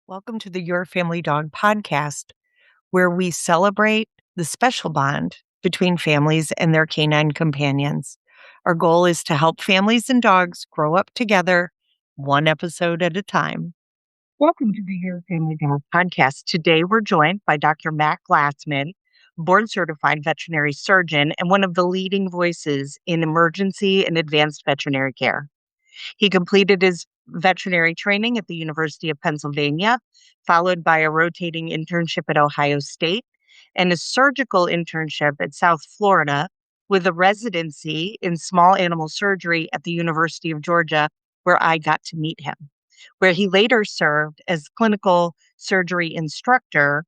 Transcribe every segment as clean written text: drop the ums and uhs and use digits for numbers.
Welcome to the Your Family Dog podcast, where we celebrate the special bond between families and their canine companions. Our goal is to help families and dogs grow up together, one episode at a time. Welcome to the Your Family Dog podcast. Today, we're joined by Dr. Matt Glassman, board-certified veterinary surgeon and one of the leading voices in emergency and advanced veterinary care. He completed his veterinary training at the University of Pennsylvania, followed by a rotating internship at Ohio State and a surgical internship at South Florida with a residency in small animal surgery at the University of Georgia, where I got to meet him, where he later served as clinical surgery instructor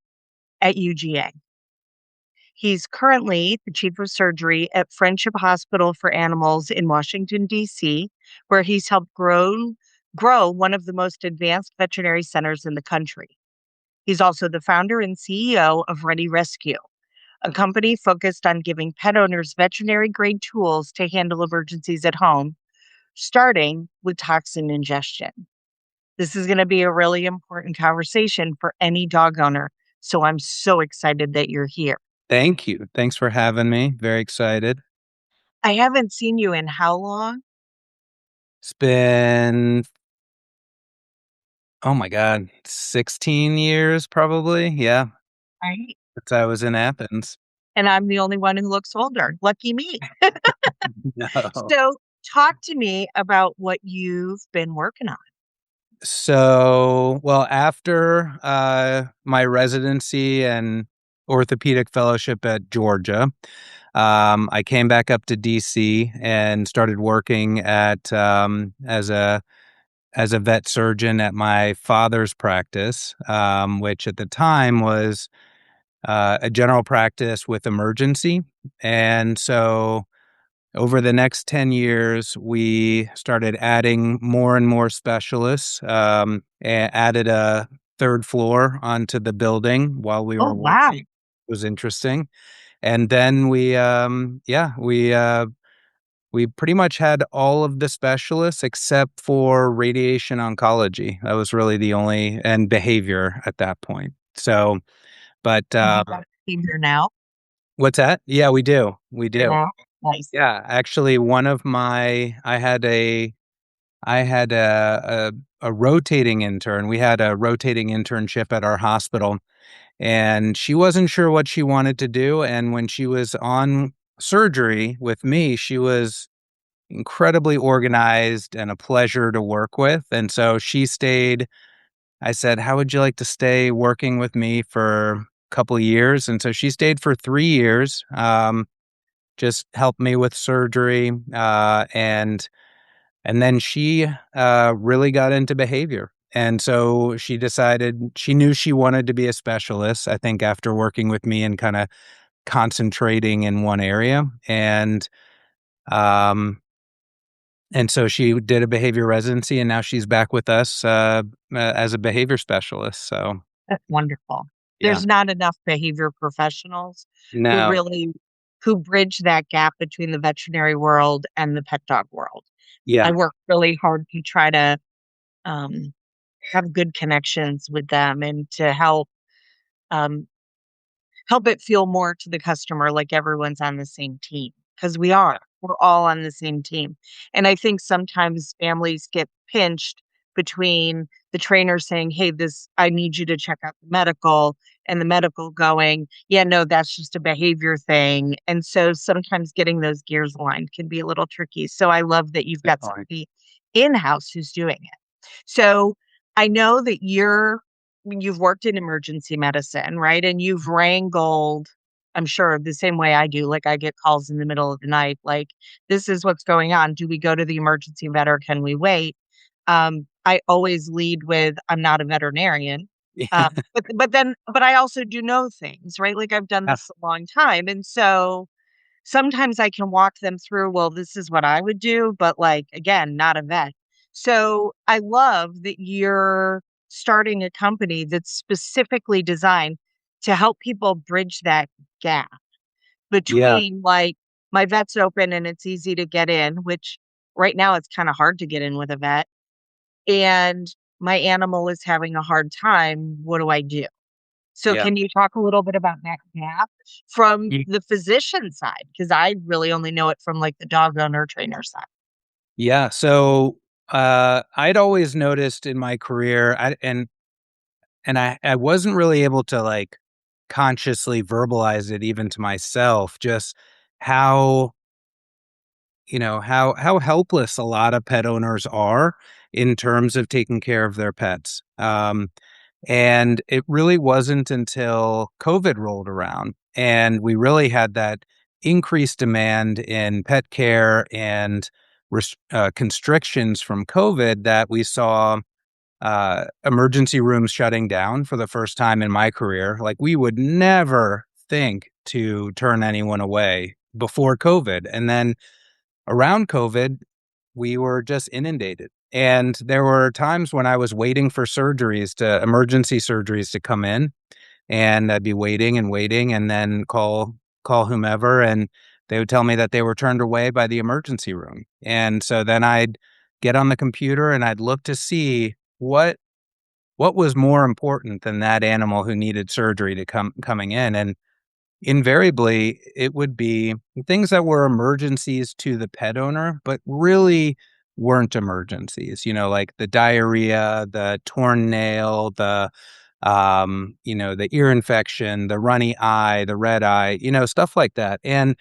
at UGA. He's currently the chief of surgery at Friendship Hospital for Animals in Washington, D.C., where he's helped grow one of the most advanced veterinary centers in the country. He's also the founder and CEO of ReadyRESCUE, a company focused on giving pet owners veterinary-grade tools to handle emergencies at home, starting with toxin ingestion. This is going to be a really important conversation for any dog owner, so I'm so excited that you're here. Thank you. Thanks for having me. Very excited. I haven't seen you in how long? It's been, oh my God, 16 years probably. Yeah. Right. Since I was in Athens. And I'm the only one who looks older. Lucky me. No. So talk to me about what you've been working on. So, well, after my residency and orthopedic fellowship at Georgia, I came back up to DC and started working at as a vet surgeon at my father's practice, which at the time was a general practice with emergency. And so over the next 10 years, we started adding more and more specialists, and added a third floor onto the building while we were working. Wow. It was interesting. And then we pretty much had all of the specialists except for radiation oncology. That was really the only, and behavior at that point. So, but You got behavior now? what's that? Yeah, we do. We do. Yeah. Nice. Yeah, actually, I had a rotating intern. We had a rotating internship at our hospital, and she wasn't sure what she wanted to do. And when she was on surgery with me, she was incredibly organized and a pleasure to work with. And so she stayed. I said, "How would you like to stay working with me for a couple of years?" And so she stayed for 3 years, just helped me with surgery, and then she really got into behavior. And so she decided she knew she wanted to be a specialist, I think, after working with me and kind of concentrating in one area. And so she did a behavior residency, and now she's back with us as a behavior specialist. So That's wonderful. yeah. There's not enough behavior professionals No. who bridge that gap between the veterinary world and the pet dog world. Yeah. I work really hard to try to have good connections with them and to help it feel more to the customer like everyone's on the same team, because we're all on the same team. And I think sometimes families get pinched between the trainer saying, "Hey, I need you to check out the medical," and the medical going, "Yeah, no, that's just a behavior thing." And so sometimes getting those gears aligned can be a little tricky. So I love that you've got somebody in-house who's doing it. So I know that you've worked in emergency medicine, right? And you've wrangled, I'm sure, the same way I do. Like, I get calls in the middle of the night, like, "This is what's going on. Do we go to the emergency vet or can we wait?" I always lead with, "I'm not a veterinarian." Yeah. But I also do know things, right? Like, I've done this a long time. And so sometimes I can walk them through, well, this is what I would do, but, like, again, not a vet. So I love that you're starting a company that's specifically designed to help people bridge that gap between, like, my vet's open and it's easy to get in, which right now it's kind of hard to get in with a vet, and my animal is having a hard time. What do I do? So Yeah. can you talk a little bit about that gap from Ye- the physician side? Because I really only know it from like the dog owner trainer side. Yeah. So I'd always noticed in my career, I wasn't really able to like consciously verbalize it even to myself, just how how helpless a lot of pet owners are in terms of taking care of their pets. And it really wasn't until COVID rolled around and we really had that increased demand in pet care and constrictions from COVID that we saw emergency rooms shutting down for the first time in my career. Like we would never think to turn anyone away before COVID. And then around COVID, we were just inundated. And there were times when I was waiting for emergency surgeries to come in, and I'd be waiting and waiting and then call whomever and they would tell me that they were turned away by the emergency room. And so then I'd get on the computer and I'd look to see what was more important than that animal who needed surgery to coming in. And invariably, it would be things that were emergencies to the pet owner, but really weren't emergencies, like the diarrhea, the torn nail, the ear infection, the runny eye, the red eye, stuff like that. And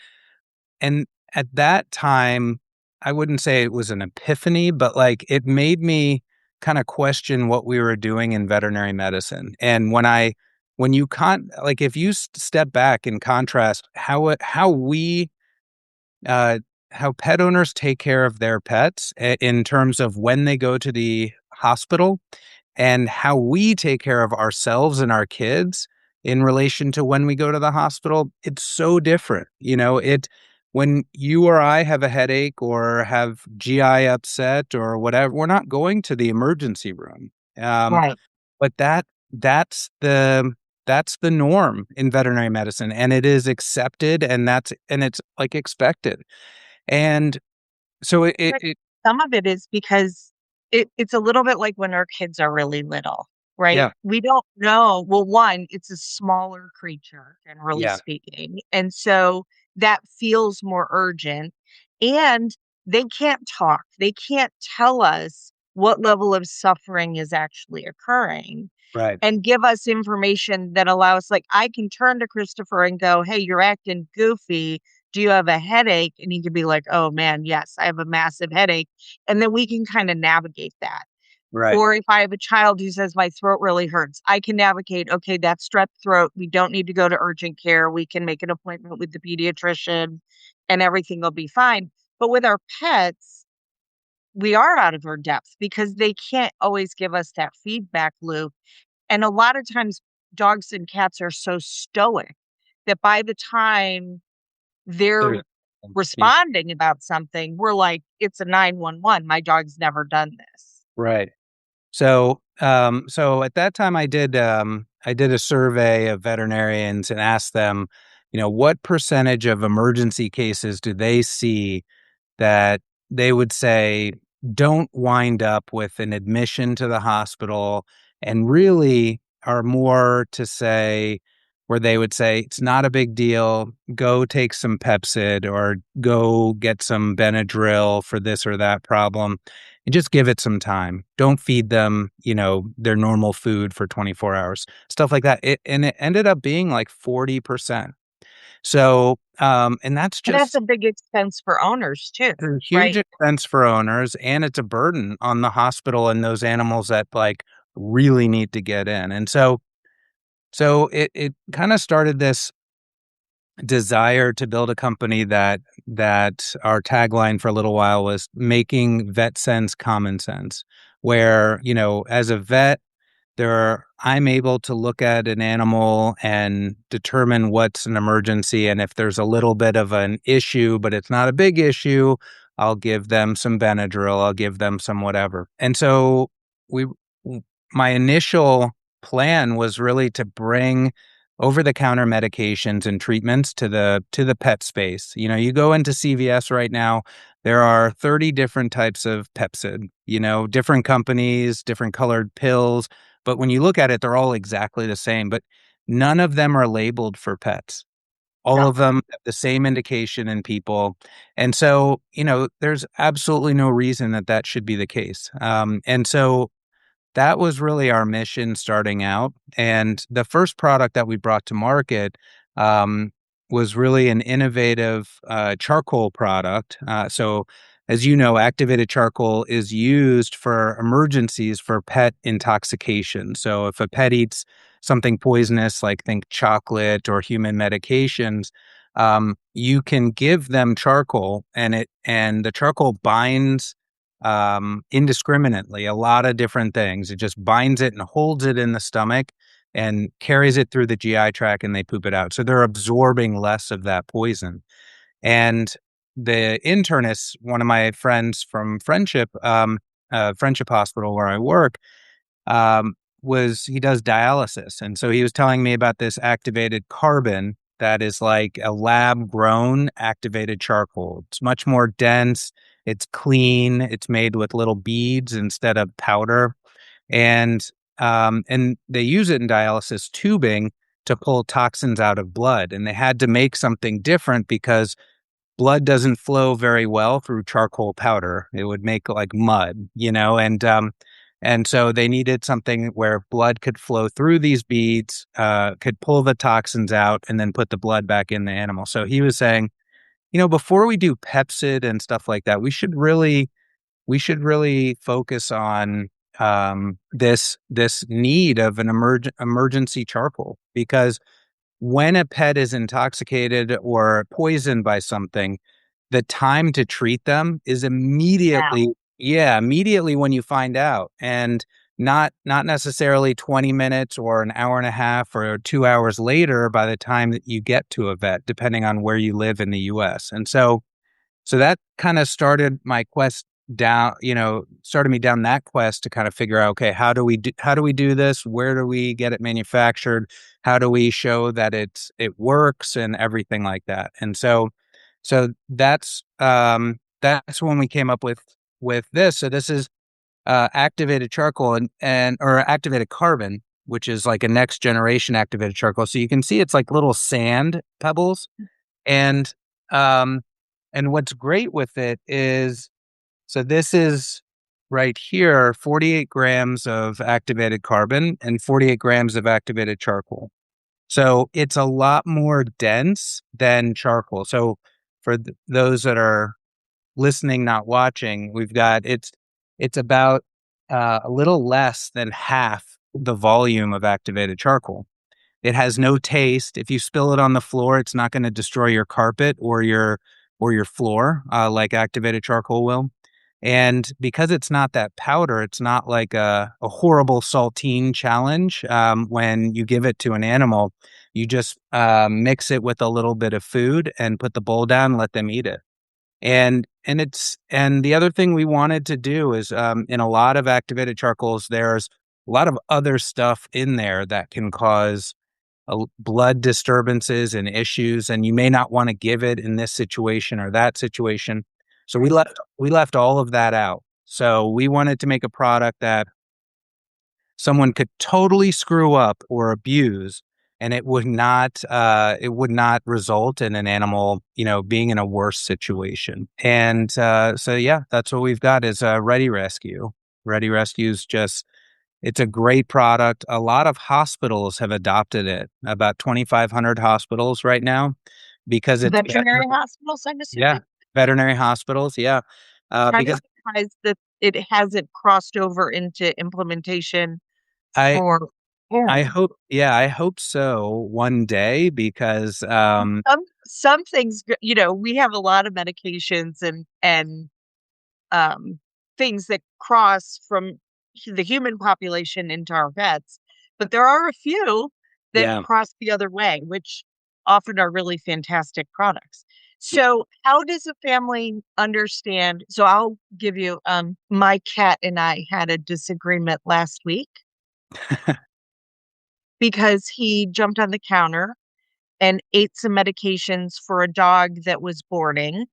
at that time, I wouldn't say it was an epiphany, but like it made me kind of question what we were doing in veterinary medicine. And when you like if you step back and contrast uh, how pet owners take care of their pets in terms of when they go to the hospital and how we take care of ourselves and our kids in relation to when we go to the hospital, it's so different. When you or I have a headache or have GI upset or whatever, we're not going to the emergency room. Um, Right. but that's the norm in veterinary medicine, and it is accepted, and it's like expected. And so But some of it is because it's a little bit like when our kids are really little, right? yeah, We don't know. Well, one, it's a smaller creature, generally yeah, speaking. And so that feels more urgent. And they can't talk, they can't tell us what level of suffering is actually occurring right, and give us information that allows, like, I can turn to Christopher and go, "Hey, you're acting goofy. Do you have a headache?" And he could be like, "Oh man, yes, I have a massive headache." And then we can kind of navigate that. right, Or if I have a child who says my throat really hurts, I can navigate, okay, that's strep throat. We don't need to go to urgent care. We can make an appointment with the pediatrician and everything will be fine. But with our pets, we are out of our depth because they can't always give us that feedback loop. And a lot of times, dogs and cats are so stoic that by the time they're there's responding about something, we're like, "It's a 911. My dog's never done this." right. So at that time, I did a survey of veterinarians and asked them, what percentage of emergency cases do they see that they would say don't wind up with an admission to the hospital and really are more to say where they would say it's not a big deal, go take some Pepsid or go get some Benadryl for this or that problem and just give it some time. Don't feed them, their normal food for 24 hours, stuff like that. And it ended up being like 40%. So, and that's And that's just a big expense for owners too, a huge right? expense for owners, and it's a burden on the hospital and those animals that like really need to get in. And so it kind of started this desire to build a company that our tagline for a little while was making vet sense common sense, where, as a vet, I'm able to look at an animal and determine what's an emergency. And if there's a little bit of an issue, but it's not a big issue, I'll give them some Benadryl, I'll give them some whatever. And so we, my initial plan was really to bring over-the-counter medications and treatments to the pet space. You go into CVS right now, there are 30 different types of Pepcid, different companies, different colored pills, but when you look at it, they're all exactly the same, but none of them are labeled for pets. All No. of them have the same indication in people. And so, there's absolutely no reason that that should be the case. And so that was really our mission starting out. And the first product that we brought to market was really an innovative charcoal product. So, as you know, activated charcoal is used for emergencies for pet intoxication. So, if a pet eats something poisonous, like think chocolate or human medications, you can give them charcoal, and the charcoal binds indiscriminately a lot of different things. It just binds it and holds it in the stomach and carries it through the GI tract, and they poop it out. So they're absorbing less of that poison. And the internist, one of my friends from Friendship Hospital where I work, he does dialysis. And so he was telling me about this activated carbon that is like a lab grown activated charcoal. It's much more dense. It's clean. It's made with little beads instead of powder. And they use it in dialysis tubing to pull toxins out of blood. And they had to make something different because blood doesn't flow very well through charcoal powder. It would make like mud, and so they needed something where blood could flow through these beads, could pull the toxins out, and then put the blood back in the animal. So he was saying, before we do Pepcid and stuff like that, we should really focus on this need of an emergency charcoal, because when a pet is intoxicated or poisoned by something, the time to treat them is Wow. immediately when you find out, and not necessarily 20 minutes or an hour and a half or 2 hours later by the time that you get to a vet, depending on where you live in the US. And so that kind of started my quest down, started me down that quest to kind of figure out, okay, how do we do this? Where do we get it manufactured? How do we show that it works and everything like that? And so that's when we came up with this. So this is activated charcoal or activated carbon, which is like a next generation activated charcoal. So you can see it's like little sand pebbles, and um, and what's great with it is, so this is right here, 48 grams of activated carbon and 48 grams of activated charcoal. So it's a lot more dense than charcoal. So for those that are listening, not watching, it's about a little less than half the volume of activated charcoal. It has no taste. If you spill it on the floor, it's not going to destroy your carpet or your floor like activated charcoal will. And because it's not that powder, it's not like a horrible saltine challenge. When you give it to an animal, you just mix it with a little bit of food and put the bowl down and let them eat it. And the other thing we wanted to do is, in a lot of activated charcoals, there's a lot of other stuff in there that can cause blood disturbances and issues, and you may not want to give it in this situation or that situation. So we left all of that out. So we wanted to make a product that someone could totally screw up or abuse, and it would not result in an animal, being in a worse situation. And so yeah, that's what we've got is ReadyRESCUE. ReadyRESCUE is just, it's a great product. A lot of hospitals have adopted it, about 2,500 hospitals right now, because it's better. Veterinary hospitals, I'm Yeah, assuming. veterinary hospitals. Yeah, Kind of because surprised that it hasn't crossed over into implementation I for I parents. hope, yeah, I hope so one day, because Some things, we have a lot of medications and um, things that cross from the human population into our vets, but there are a few that yeah. cross the other way, which often are really fantastic products. So, how does a family understand? So, I'll give you my cat and I had a disagreement last week. because he jumped on the counter and ate some medications for a dog that was boarding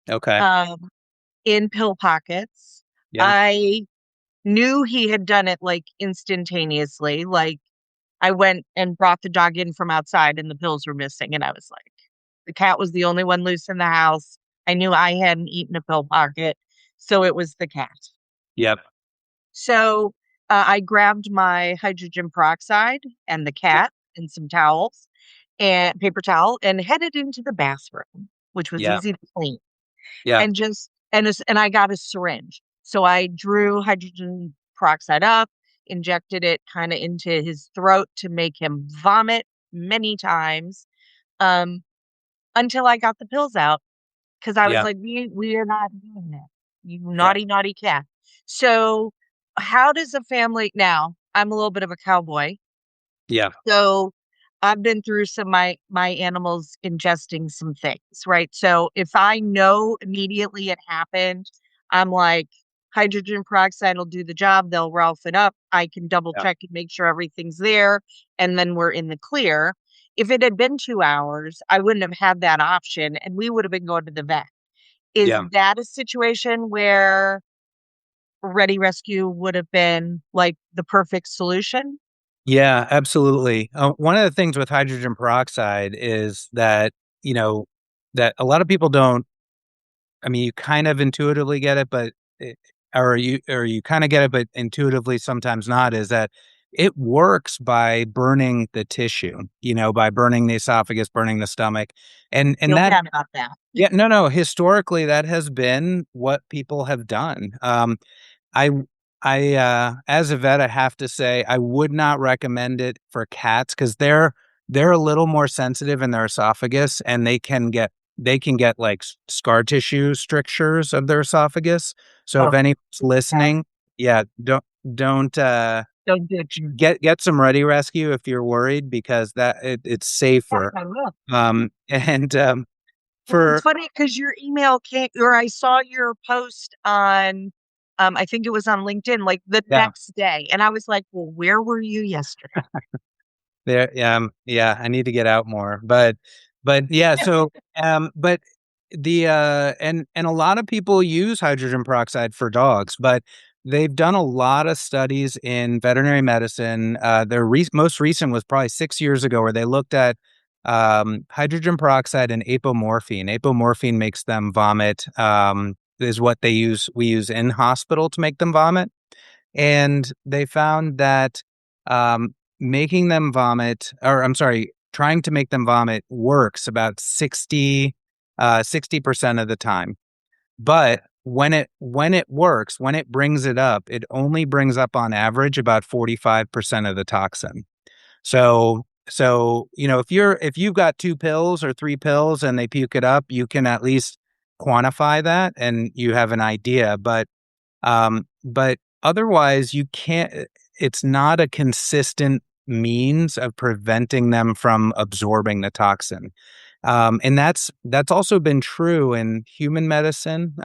Okay. um, in pill pockets. Yeah. I knew he had done it like instantaneously. Like I went and brought the dog in from outside and the pills were missing. And I was like, the cat was the only one loose in the house. I knew I hadn't eaten a pill pocket. So it was the cat. Yep. So I grabbed my hydrogen peroxide and the cat and some towels and paper towel and headed into the bathroom, which was Yeah. easy to clean. Yeah. And just and I got a syringe. So I drew hydrogen peroxide up, injected it kind of into his throat to make him vomit many times, um, until I got the pills out because I was Yeah. like, we are not doing that. You Yeah. naughty, naughty cat. So how does a family now? I'm a little bit of a cowboy. Yeah. So I've been through some my animals ingesting some things, right? So if I know immediately it happened, I'm like, hydrogen peroxide will do the job. They'll Ralph it up. I can double Yeah. check and make sure everything's there, and then we're in the clear. If it had been 2 hours, I wouldn't have had that option, and we would have been going to the vet. Is Yeah. that a situation where Ready Rescue would have been like the perfect solution? Yeah, absolutely. One of the things with hydrogen peroxide is that, that a lot of people don't, I mean, you kind of intuitively get it, but or you kind of get it, but intuitively sometimes not, is that it works by burning the tissue, by burning the esophagus, burning the stomach. And Feel that bad about that. yeah, no, historically that has been what people have done. I as a vet, I have to say I would not recommend it for cats because they're a little more sensitive in their esophagus and they can get like scar tissue strictures of their esophagus. So if Oh, anyone's yeah. listening, yeah, don't Don't do it. get some Ready Rescue if you're worried because it's Yes, safer. I will. And Well, it's for funny because your email came, or I saw your post on, I think it was on LinkedIn, like the yeah. next day, and I was like, "Well, where were you yesterday?" There, yeah, I need to get out more, but yeah, so, but and a lot of people use hydrogen peroxide for dogs, but they've done a lot of studies in veterinary medicine. Their most recent was probably 6 years ago, where they looked at hydrogen peroxide and apomorphine. Apomorphine makes them vomit. Is what we use in hospital to make them vomit. And they found that making them vomit, or I'm sorry, trying to make them vomit works about 60% of the time. But when it works, when it brings it up, it only brings up on average about 45% of the toxin. So if you've got 2 pills or 3 pills and they puke it up, you can at least quantify that and you have an idea. But otherwise, you can't. It's not a consistent means of preventing them from absorbing the toxin. And that's also been true in human medicine,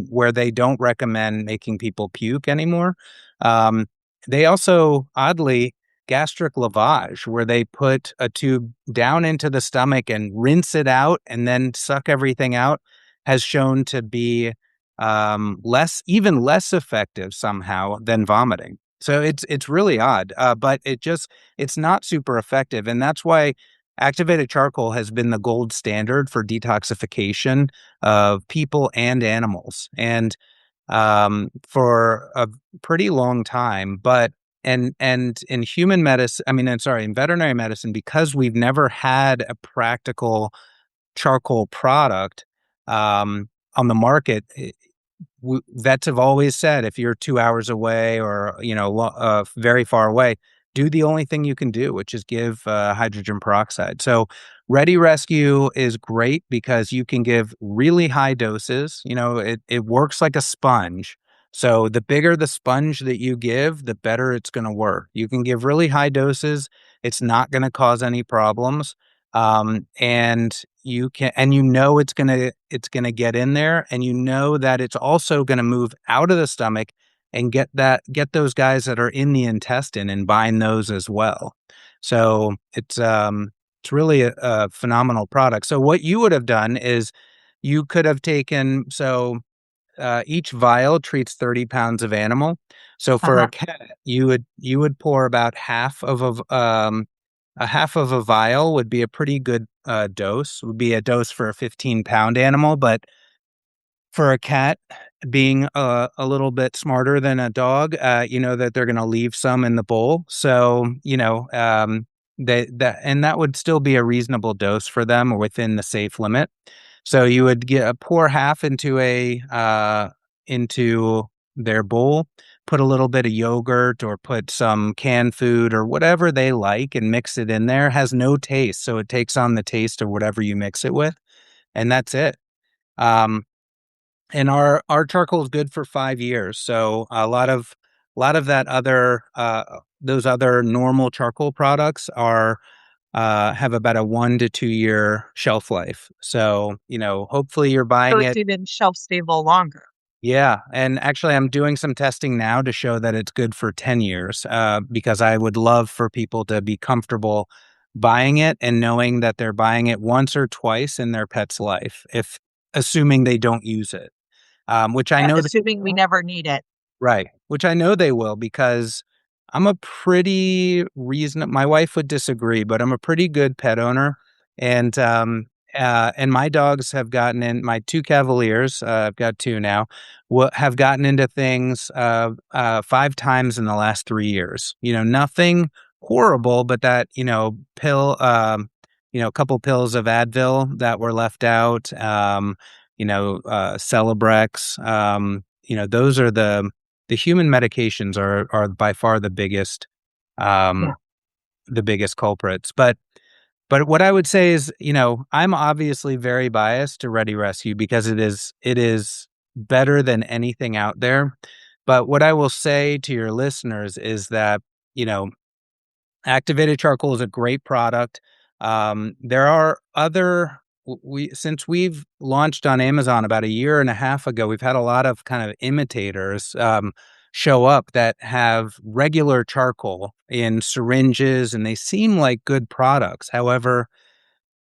where they don't recommend making people puke anymore. Um, they also, oddly, gastric lavage, where they put a tube down into the stomach and rinse it out and then suck everything out, has shown to be even less effective somehow than vomiting. So it's really odd, but it's not super effective, and that's why activated charcoal has been the gold standard for detoxification of people and animals, and for a pretty long time. But and in human medicine, I mean, I'm sorry, in veterinary medicine, because we've never had a practical charcoal product on the market. Vets have always said if you're 2 hours away or very far away, do the only thing you can do, which is give hydrogen peroxide. So Ready Rescue is great because you can give really high doses. It works like a sponge. So the bigger the sponge that you give, the better it's going to work. You can give really high doses. It's not going to cause any problems. And it's gonna get in there, and that it's also gonna move out of the stomach and get those guys that are in the intestine and bind those as well. So it's really a phenomenal product. So what you would have done is you could have taken each vial treats 30 pounds of animal. So for a Uh-huh. cat, you would pour about a half of a vial would be a pretty good dose. Would be a dose for a 15-pound animal, but for a cat, being a little bit smarter than a dog, you know that they're going to leave some in the bowl. So that would still be a reasonable dose for them within the safe limit. So you would pour half into their bowl, put a little bit of yogurt or put some canned food or whatever they like and mix it in there. It has no taste, so it takes on the taste of whatever you mix it with, and that's it. Um, and our charcoal is good for 5 years. So a lot of that other those other normal charcoal products are have about a 1 to 2 year shelf life. So, hopefully you're So buying it's it. even shelf stable longer. Yeah. And actually, I'm doing some testing now to show that it's good for 10 years because I would love for people to be comfortable buying it and knowing that they're buying it once or twice in their pet's life, if assuming they don't use it, which I Yeah, know. assuming we never need it. Right, which I know they will because I'm a pretty reasonable. My wife would disagree, but I'm a pretty good pet owner, and my dogs have gotten in. My two Cavaliers, I've got two now, have gotten into things 5 times in the last 3 years. Nothing horrible, but that a couple pills of Advil that were left out. Celebrex. Those are the human medications are by far Yeah. um, the biggest culprits. But what I would say is, I'm obviously very biased to Ready Rescue because it is better than anything out there. But what I will say to your listeners is that, you know, activated charcoal is a great product. There are other since we've launched on Amazon about a year and a half ago, we've had a lot of kind of imitators show up that have regular charcoal in syringes, and they seem like good products. However,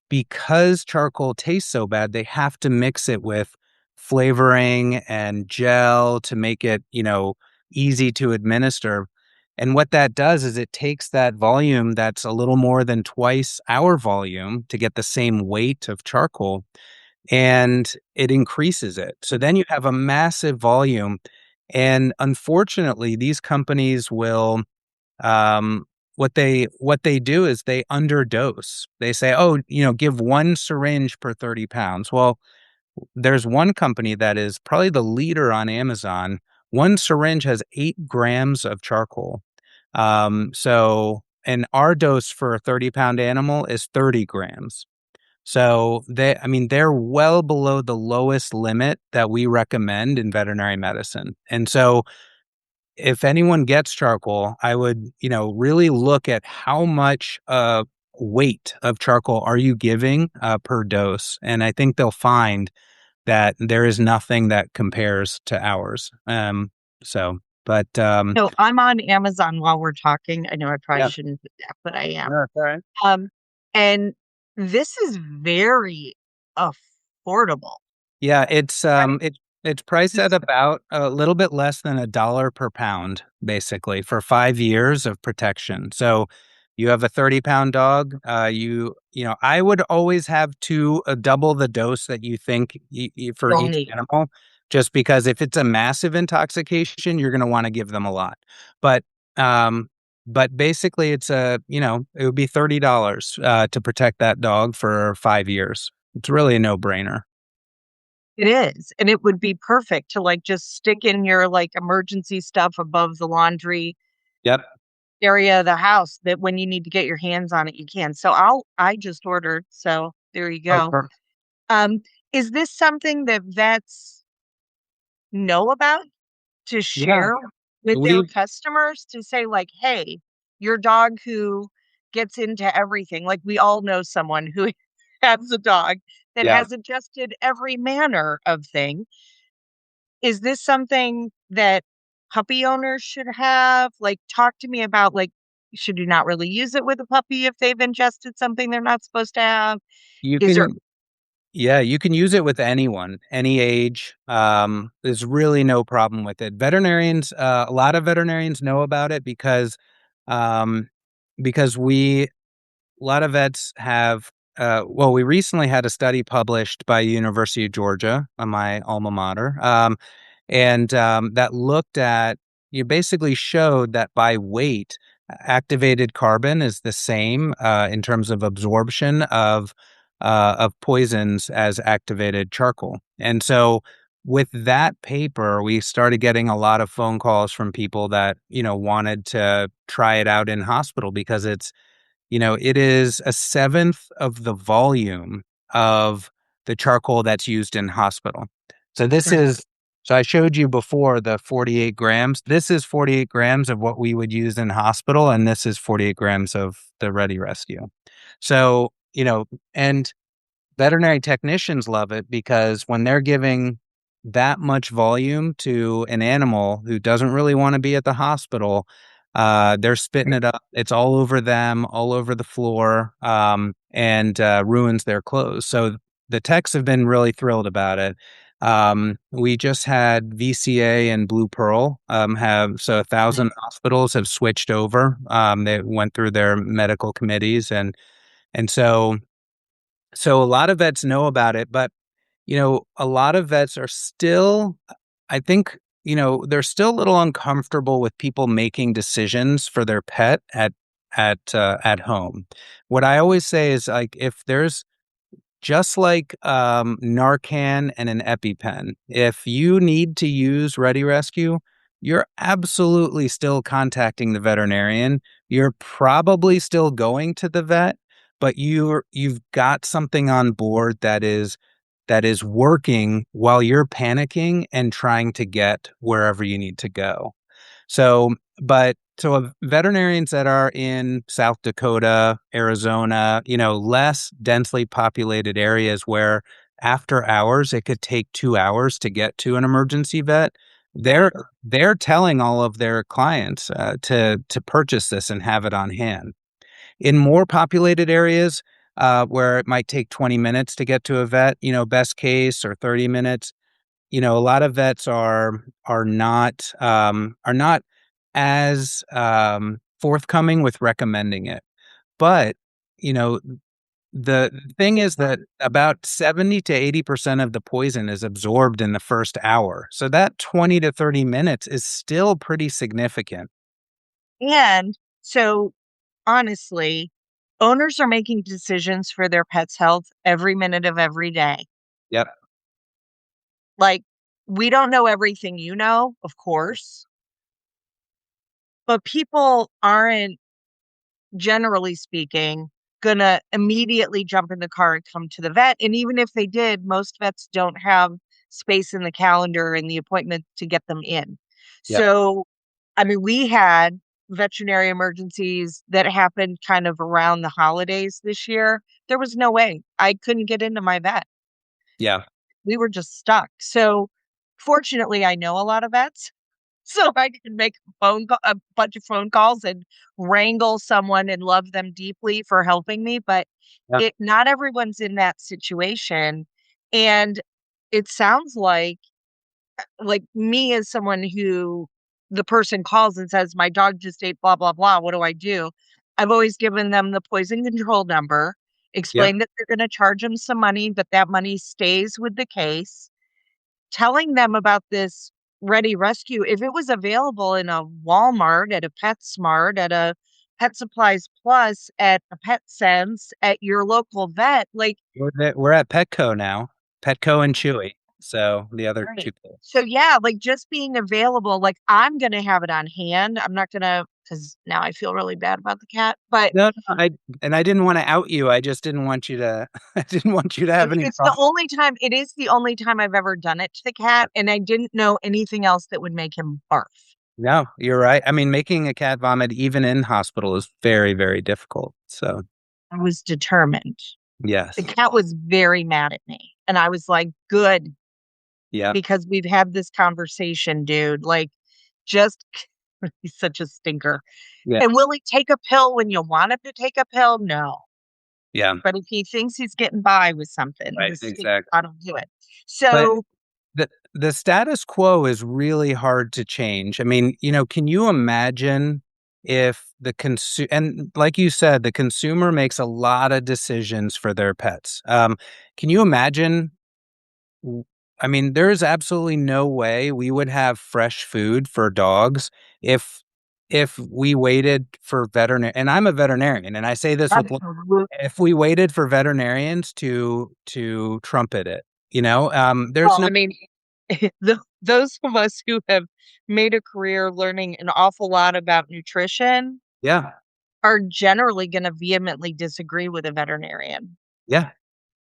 because charcoal tastes so bad, they have to mix it with flavoring and gel to make it, easy to administer. And what that does is it takes that volume that's a little more than twice our volume to get the same weight of charcoal, and it increases it. So then you have a massive volume. And unfortunately, these companies will um, what they do is they underdose. They say, "Oh, give one syringe per 30 pounds." Well, there's one company that is probably the leader on Amazon. One syringe has 8 grams of charcoal. And our dose for a 30-pound animal is 30 grams. So they're well below the lowest limit that we recommend in veterinary medicine. And so if anyone gets charcoal, I would, really look at how much weight of charcoal are you giving per dose, and I think they'll find that there is nothing that compares to ours. But So I'm on Amazon while we're talking. I know I probably yeah, shouldn't do that, but I am. no, it's all right. Um, and this is very affordable. Yeah, it's priced at Just about a little bit less than $1 per pound, basically, for 5 years of protection. So you have a 30-pound dog. I would always have double the dose that you think for you'll each need. animal, just because if it's a massive intoxication, you're going to want to give them a lot. But um, but basically, it would be $30 to protect that dog for 5 years. It's really a no-brainer. It is. And it would be perfect to like just stick in your like emergency stuff above the laundry Yep. area of the house that when you need to get your hands on it, you can. So I just ordered. So there you Oh, go. Um, is this something that vets know about to yeah. share with their We customers to say like, hey, your dog who gets into everything, like we all know someone who has a dog that Yeah. has adjusted every manner of thing. Is this something that puppy owners should have? Like, talk to me about like should you not really use it with a puppy if they've ingested something they're not supposed to have? You Is there can Yeah, you can use it with anyone, any age. There's really no problem with it. A lot of veterinarians know about it um, because a lot of vets have, well, we recently had a study published by University of Georgia, my alma mater, and that looked at, you basically showed that by weight, activated carbon is the same in terms of absorption of poisons as activated charcoal. And so with that paper, we started getting a lot of phone calls from people that, wanted to try it out in hospital because it is a seventh of the volume of the charcoal that's used in hospital. So so I showed you before the 48 grams. This is 48 grams of what we would use in hospital, and this is 48 grams of the ReadyRESCUE. So, and veterinary technicians love it because when they're giving that much volume to an animal who doesn't really want to be at the hospital, they're spitting it up. It's all over them, all over the floor, and ruins their clothes. So the techs have been really thrilled about it. We just had VCA and Blue Pearl so 1,000 hospitals have switched over. They went through their medical committees and so a lot of vets know about it, but a lot of vets are still, I think, they're still a little uncomfortable with people making decisions for their pet at home. What I always say is like if there's just like Narcan and an EpiPen, if you need to use ReadyRESCUE, you're absolutely still contacting the veterinarian. You're probably still going to the vet, but you've got something on board that is working while you're panicking and trying to get wherever you need to go. So veterinarians that are in South Dakota, Arizona, less densely populated areas where after hours it could take 2 hours to get to an emergency vet, they're telling all of their clients to purchase this and have it on hand. In more populated areas, where it might take 20 minutes to get to a vet, best case, or 30 minutes, a lot of vets are not as forthcoming with recommending it. But, you know, the thing is that about 70 to 80% of the poison is absorbed in the first hour. So that 20 to 30 minutes is still pretty significant. and so honestly, owners are making decisions for their pet's health every minute of every day. Yep. Like, we don't know everything you know, of course, but people aren't, generally speaking, gonna immediately jump in the car and come to the vet. And even if they did, most vets don't have space in the calendar and the appointment to get them in. Yep. So, I mean, we had veterinary emergencies that happened kind of around the holidays this year. There was no way I couldn't get into my vet. Yeah. We were just stuck. So, fortunately, I know a lot of vets. So I can make a bunch of phone calls and wrangle someone and love them deeply for helping me, but Yeah. not everyone's in that situation. And it sounds like me as someone who the person calls and says, "My dog just ate blah, blah, blah. What do I do?" I've always given them the poison control number, Yep. explained that they're going to charge them some money, but that money stays with the case, telling them about this Ready Rescue. If it was available in a Walmart, at a PetSmart, at a Pet Supplies Plus, at a PetSense, at your local vet, like, We're at PetCo now, PetCo and Chewy. So the other right. two places. So yeah, like just being available, like I'm gonna have it on hand. I'm not gonna, because now I feel really bad about the cat, but No, no, I didn't want to out you. I just didn't want you to. I didn't want you to have any it's the problems. only time, it is the only time I've ever done it to the cat, and I didn't know anything else that would make him barf. No, you're right. I mean, making a cat vomit even in hospital is very, very difficult. So I was determined. The yes, cat was very mad at me. And I was like, good, yeah, because we've had this conversation, dude. Like, just He's such a stinker. Yeah. And will he take a pill when you want him to take a pill? No. Yeah. But if he thinks he's getting by with something, Right. the state Exactly. ought to do it. But So, the status quo is really hard to change. I mean, can you imagine if and like you said, the consumer makes a lot of decisions for their pets. Can you imagine? I mean, there is absolutely no way we would have fresh food for dogs if we waited for veterinary. And I'm a veterinarian, and I say this with absolutely. if we waited for veterinarians to trumpet it. There's Well, no. I mean, those of us who have made a career learning an awful lot about nutrition Yeah. are generally going to vehemently disagree with a veterinarian Yeah.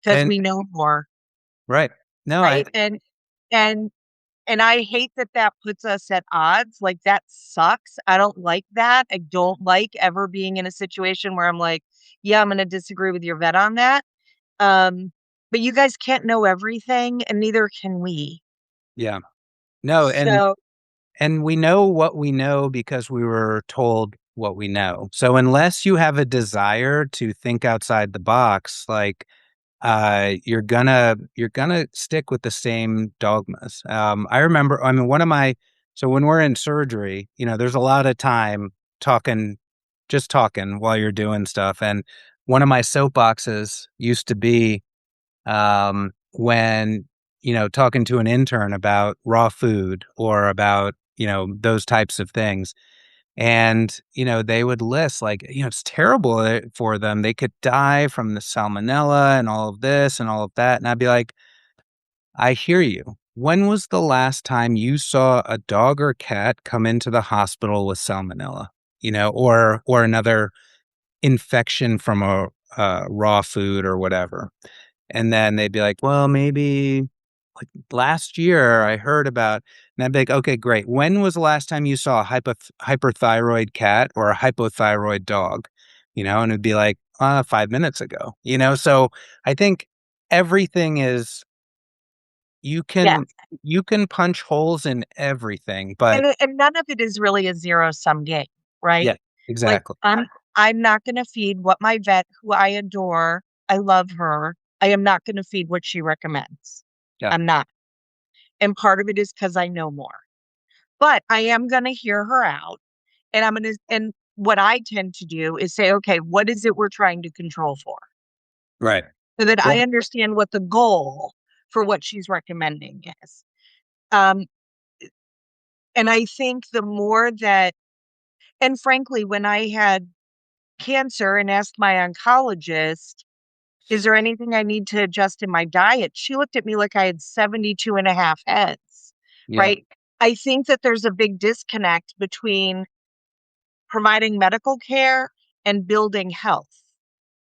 because And we know more, right. No, I right? And and I hate that that puts us at odds. Like that sucks. I don't like that. I don't like ever being in a situation where I'm like, yeah, I'm going to disagree with your vet on that. Um, but you guys can't know everything, and neither can we. yeah. No, So, and we know what we know because we were told what we know. So unless you have a desire to think outside the box, like you're gonna stick with the same dogmas. I remember, I mean, so when we're in surgery, there's a lot of time talking, just talking while you're doing stuff. And one of my soapboxes used to be, when, talking to an intern about raw food or about, those types of things. And, they would list like, it's terrible for them. They could die from the salmonella and all of this and all of that. And I'd be like, I hear you. When was the last time you saw a dog or cat come into the hospital with salmonella, or another infection from a raw food or whatever? And then they'd be like, well, maybe like last year I heard about, and I'd be like, okay, great. When was the last time you saw a hyperthyroid cat or a hypothyroid dog? And it'd be like, 5 minutes ago, So I think everything is, you yeah. can, you can punch holes in everything, but And none of it is really a zero-sum game, right? yeah, Like, exactly. I'm not gonna feed what my vet, who I adore, I love her, I am not gonna feed what she recommends. Yeah, I'm not. And part of it is because I know more. But I am gonna hear her out, and and what I tend to do is say, "Okay, what is it we're trying to control for?" right. So that Well, I understand what the goal for what she's recommending is. Um, and I think the more that and frankly, when I had cancer and asked my oncologist, "Is there anything I need to adjust in my diet?" She looked at me like I had 72 and a half heads, yeah, right? I think that there's a big disconnect between providing medical care and building health.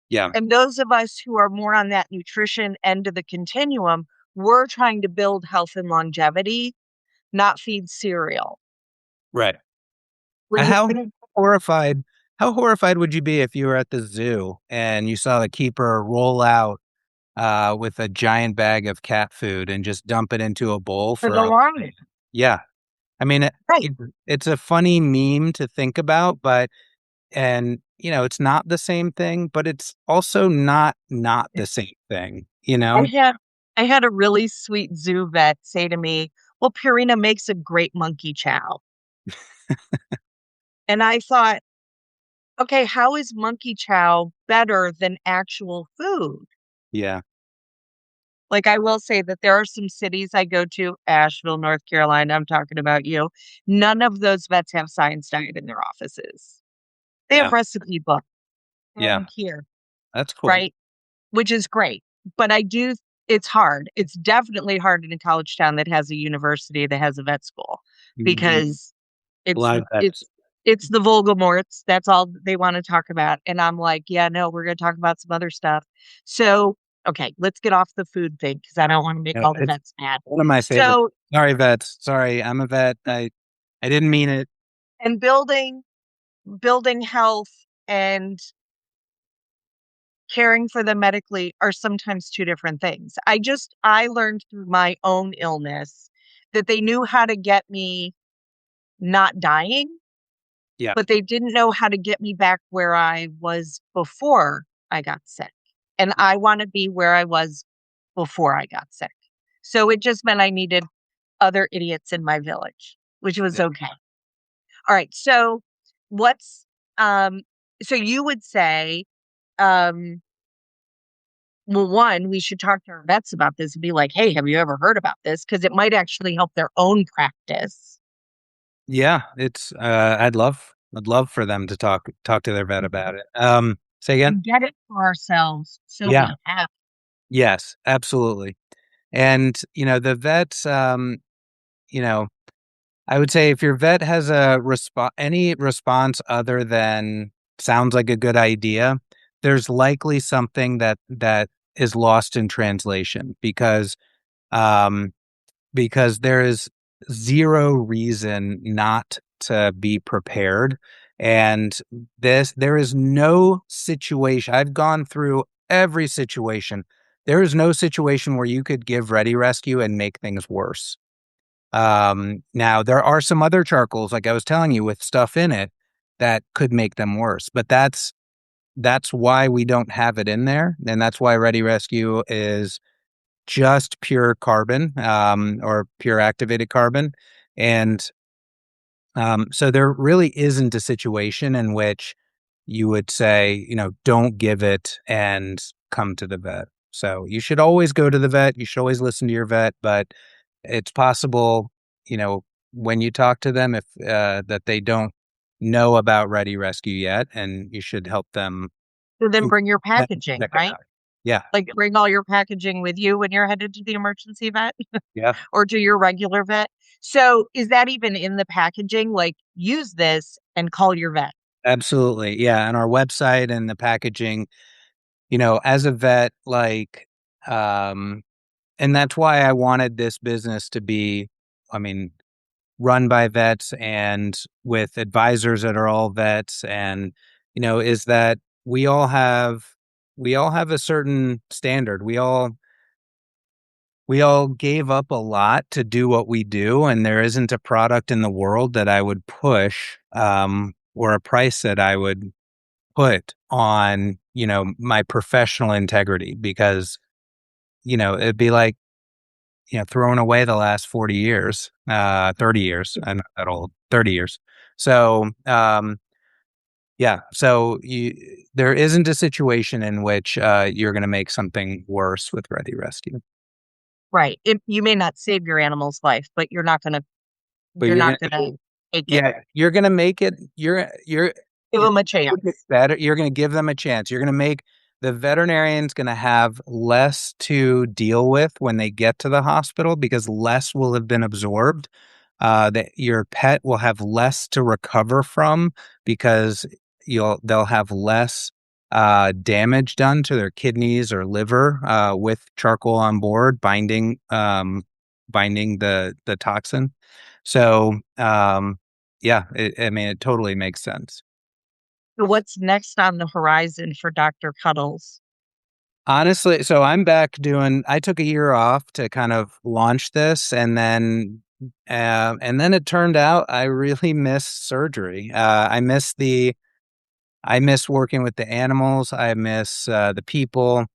yeah, And those of us who are more on that nutrition end of the continuum, we're trying to build health and longevity, not feed cereal. right. Right. How horrified how horrified would you be if you were at the zoo and you saw the keeper roll out, with a giant bag of cat food and just dump it into a bowl For for the a long yeah. I mean, right. it's a funny meme to think about, but it's not the same thing, but it's also not the same thing, you I know? had I had a really sweet zoo vet say to me, "Well, Purina makes a great monkey chow." And I thought, "Okay, how is monkey chow better than actual food?" Yeah, Like, I will say that there are some cities I go to, Asheville, North Carolina, I'm talking about you. None of those vets have Science Diet in their offices. They have yeah, recipe book yeah. and here, That's cool. right? Which is great. But it's hard. It's definitely hard in a college town that has a university that has a vet school Mhm. because it's Live it's vets. it's the Voldemorts. That's all they want to talk about. And I'm like, yeah, no, we're going to talk about some other stuff. So, okay, let's get off the food thing because I don't want to make No, all the it's vets mad. one of my favorite. So, Sorry, vets. Sorry, I'm a vet. I didn't mean it. and building health and caring for them medically are sometimes two different things. I learned through my own illness that they knew how to get me not dying Yeah. but they didn't know how to get me back where I was before I got sick. And I want to be where I was before I got sick. So it just meant I needed other idiots in my village, which was okay. All right. So what's um so you would say um well, one, we should talk to our vets about this and be like, hey, have you ever heard about this? Because it might actually help their own practice. Yeah, it's I'd love for them to talk to their vet about it. Say again? And get it for ourselves so Yeah. we have. Yes, absolutely. And, the vets, you know, I would say if your vet has any response other than sounds like a good idea, there's likely something that is lost in translation um, because there is zero reason not to be prepared. And there is no situation. I've gone through every situation. There is no situation where you could give Ready Rescue and make things worse. Now there are some other charcoals, like I was telling you, with stuff in it that could make them worse, but that's why we don't have it in there. And that's why Ready Rescue is just pure carbon, or pure activated carbon. And so there really isn't a situation in which you would say, don't give it and come to the vet. So you should always go to the vet. You should always listen to your vet, but it's possible, when you talk to them, if that they don't know about Ready Rescue yet, and you should help them So then bring your check packaging, it right? out. Yeah. Like bring all your packaging with you when you're headed to the emergency vet Yeah. or to your regular vet. So is that even in the packaging? Like use this and call your vet. Absolutely. Yeah. And our website and the packaging, as a vet, um, and that's why I wanted this business to be, I mean, run by vets and with advisors that are all vets. And, is that we all have a certain standard. We all gave up a lot to do what we do, and there isn't a product in the world that I would push, or a price that I would put on, my professional integrity, because, it'd be like, throwing away the last 40 years, 30 years. I'm not that old, 30 years. So, yeah, so there isn't a situation in which you're going to make something worse with Ready Rescue, Right. You may not save your animal's life, but you're not gonna but you're you're not going gonna take it. yeah, you're gonna make it Give you're them a make it chance. better. You're gonna give them a chance. You're gonna make the veterinarian's gonna have less to deal with when they get to the hospital, because less will have been absorbed. That your pet will have less to recover from, because they'll have less damage done to their kidneys or liver, with charcoal on board binding the toxin. So, yeah, I mean, it totally makes sense. So what's next on the horizon for Dr. Cuddles? Honestly, so I took a year off to kind of launch this, and then it turned out I really miss surgery. I miss working with the animals. I miss the people.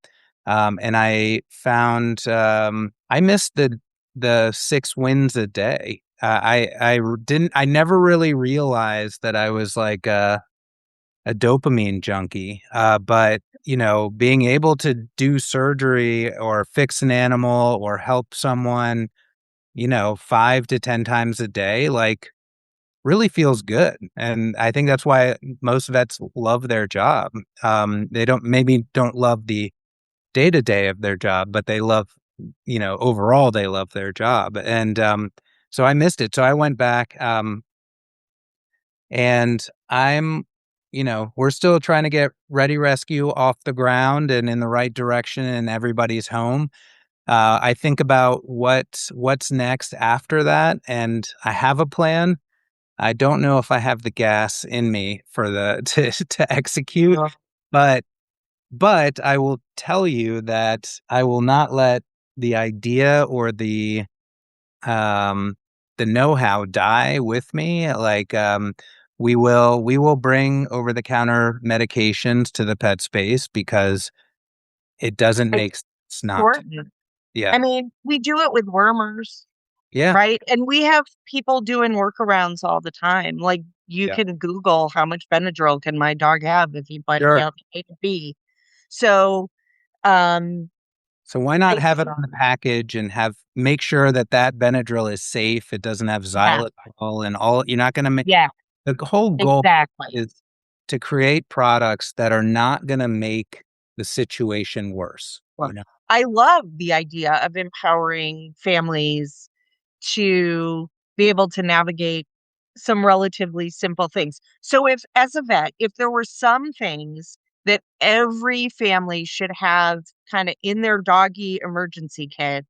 And I found, I missed the 6 wins a day. I never really realized that I was like a dopamine junkie. But being able to do surgery or fix an animal or help someone, 5 to 10 times a day, like, really feels good. And I think that's why most vets love their job. They don't love the day to day of their job, but they love, overall they love their job. And so I missed it. So I went back, and we're still trying to get Ready Rescue off the ground and in the right direction, and everybody's home. I think about what's next after that, and I have a plan. I don't know if I have the gas in me for the to execute, Uh, but I will tell you that I will not let the idea or um the know-how die with me. Like, we will bring over the counter medications to the pet space because it doesn't It's make sense not to. important. Yeah. I mean, we do it with wormers, Yeah. right? And we have people doing workarounds all the time. Like you Yeah. can Google how much Benadryl can my dog have if he bite Sure. down A to B. So, um, So why not I, have it on the package and make sure that that Benadryl is safe? It doesn't have yeah, xylitol and all. You're not going to make yeah, the whole goal exactly. is to create products that are not going to make the situation worse. Well, I love the idea of empowering families to be able to navigate some relatively simple things. So, if as a vet, if there were some things that every family should have kind of in their doggy emergency kit,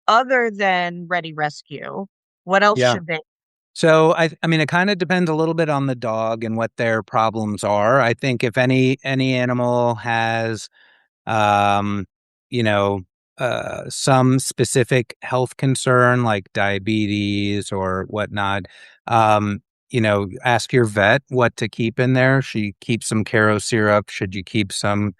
other than Ready Rescue, what else Yeah. should they? So I mean, it kind of depends a little bit on the dog and what their problems are. I think if any animal has um, you know, some specific health concern like diabetes or whatnot, um, ask your vet what to keep in there. Should you keep some Caro syrup? Should you keep some,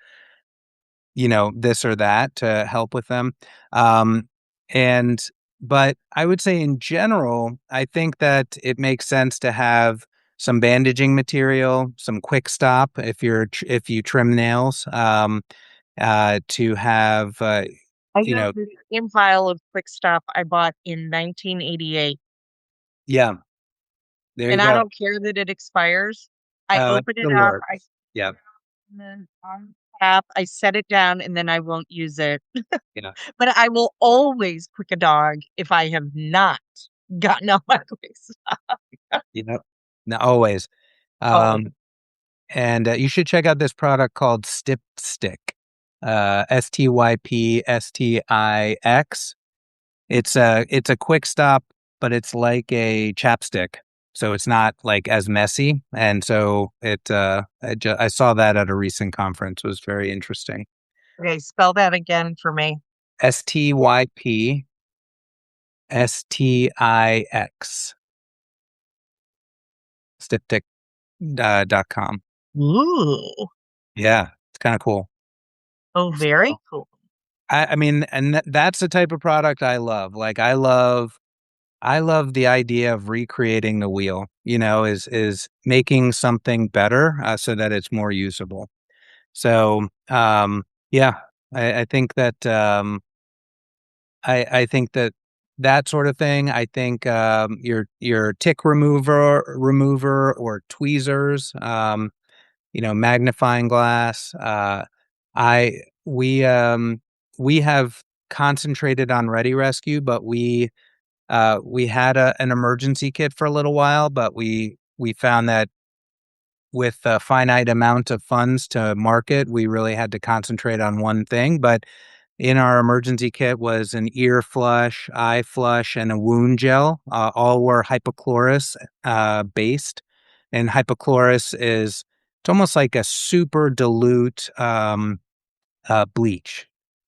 this or that to help with them? Um, and, but I would say in general, I think that it makes sense to have some bandaging material, some quick stop if you trim nails. To have, I you have know, the same vial of Quick Stop I bought in 1988, yeah, there you and I go. don't care that it expires. I Oh, it open it still up, I works. Yeah, and then on tap, I set it down, and then I won't use it. yeah, But I will always quick a dog if I have not gotten out my quick stop. no, always. Oh, Um, and you should check out this product called Stip Stick, STYPSTIX. It's a quick stop, but it's like a chapstick. So it's not like as messy. And so I saw that at a recent conference. It was very interesting. okay. Spell that again for me. STYPSTIX. Styptic .com. Ooh. Yeah, it's kind of cool. Oh, very So, cool. I mean, and that's the type of product I love. Like I love the idea of recreating the wheel. Is making something better so that it's more usable. So, yeah, I think that I think that that sort of thing. I think your tick remover or tweezers. Magnifying glass. I we have concentrated on Ready Rescue, but we had an emergency kit for a little while, but we found that with a finite amount of funds to market, we really had to concentrate on one thing. But in our emergency kit was an ear flush, eye flush, and a wound gel. All were hypochlorous based, and hypochlorous is it's almost like a super dilute bleach.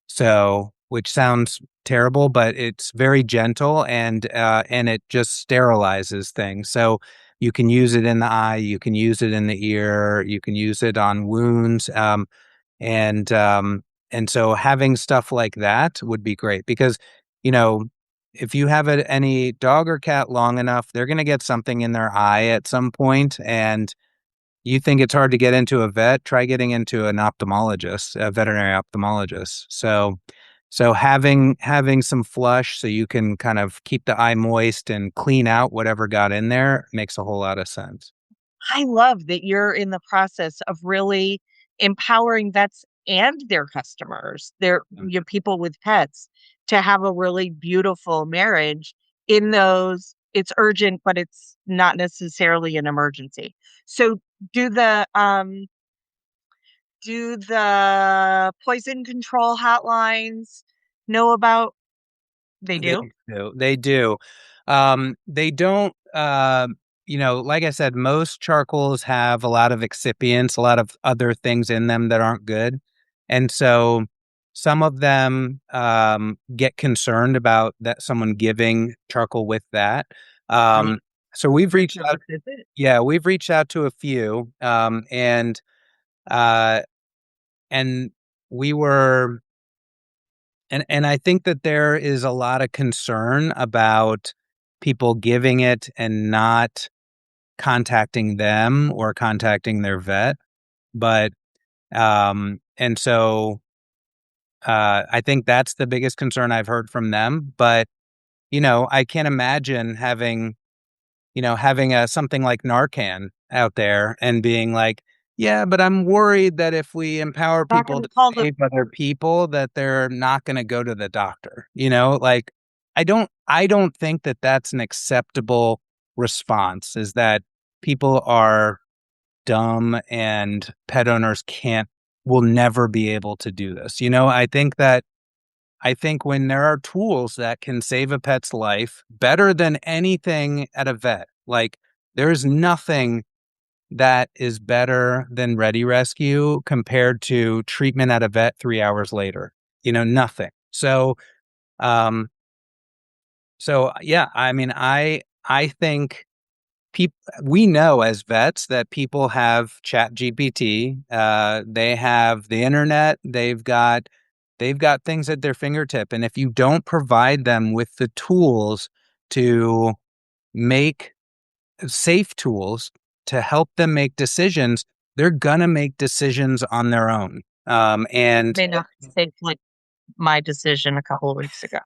So, which sounds terrible, but it's very gentle and it just sterilizes things. So you can use it in the eye, you can use it in the ear, you can use it on wounds. And and so having stuff like that would be great because you know if you have any dog or cat long enough, they're going to get something in their eye at some point, and you think it's hard to get into a vet, try getting into an ophthalmologist, a veterinary ophthalmologist. So having some flush so you can kind of keep the eye moist and clean out whatever got in there makes a whole lot of sense. I love that you're in the process of really empowering vets and their customers, their people with pets, to have a really beautiful marriage in those. It's urgent, but it's not necessarily an emergency. So, do the um, do the poison control hotlines know about? They They do. do. They do. They don't, like I said, most charcoals have a lot of excipients, a lot of other things in them that aren't good. And so some of them get concerned about that someone giving charcoal with that. Right. So we've reached Your out. visit. Yeah, we've reached out to a few, uh, and we were, and I think that there is a lot of concern about people giving it and not contacting them or contacting their vet. But and so I think that's the biggest concern I've heard from them. But I can't imagine having a something like Narcan out there and being like, yeah, but I'm worried that if we empower Not people going to to call the save other people, that they're not going to go to the doctor. Like I don't think that that's an acceptable response. Is that people are dumb and pet owners will never be able to do this. I think when there are tools that can save a pet's life better than anything at a vet, like there's nothing that is better than ReadyRESCUE compared to treatment at a vet 3 hours later. Nothing. Um, so yeah, I mean, I think people we know as vets that people have chat gpt, they have the internet, they've got things at their fingertip, and if you don't provide them with the tools to make safe tools to help them make decisions, they're gonna make decisions on their own. And may not take like my decision a couple of weeks ago.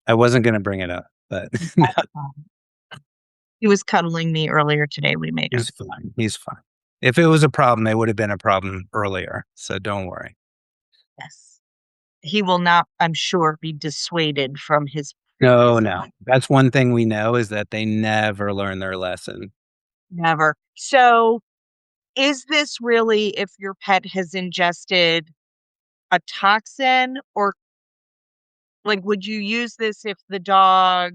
I wasn't gonna bring it up, but no, Um, he was cuddling me earlier today. We made a he's fine. He's fine. If it was a problem, it would have been a problem earlier, so don't worry. yes. He will not, I'm sure, be dissuaded from his No, previous no. That's one thing we know is that they never learn their lesson. never. So, is this really if your pet has ingested a toxin, or like would you use this if the dog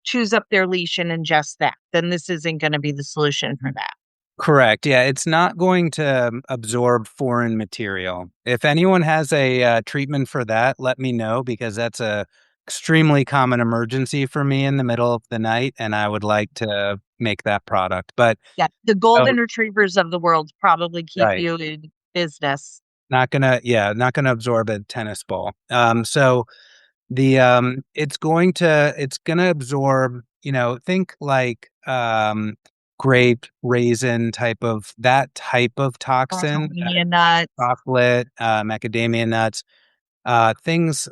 chews up their leash and ingests that? Then this isn't going to be the solution for that. Correct. Yeah, it's not going to absorb foreign material. If anyone has a treatment for that, let me know because that's a extremely common emergency for me in the middle of the night, and I would like to make that product. But Yeah, the oh, golden retrievers of the world probably keep right, you in business. not gonna absorb a tennis ball. So it's gonna absorb, think like grape raisin type of toxin, Macadamia nuts. chocolate, macadamia nuts, things,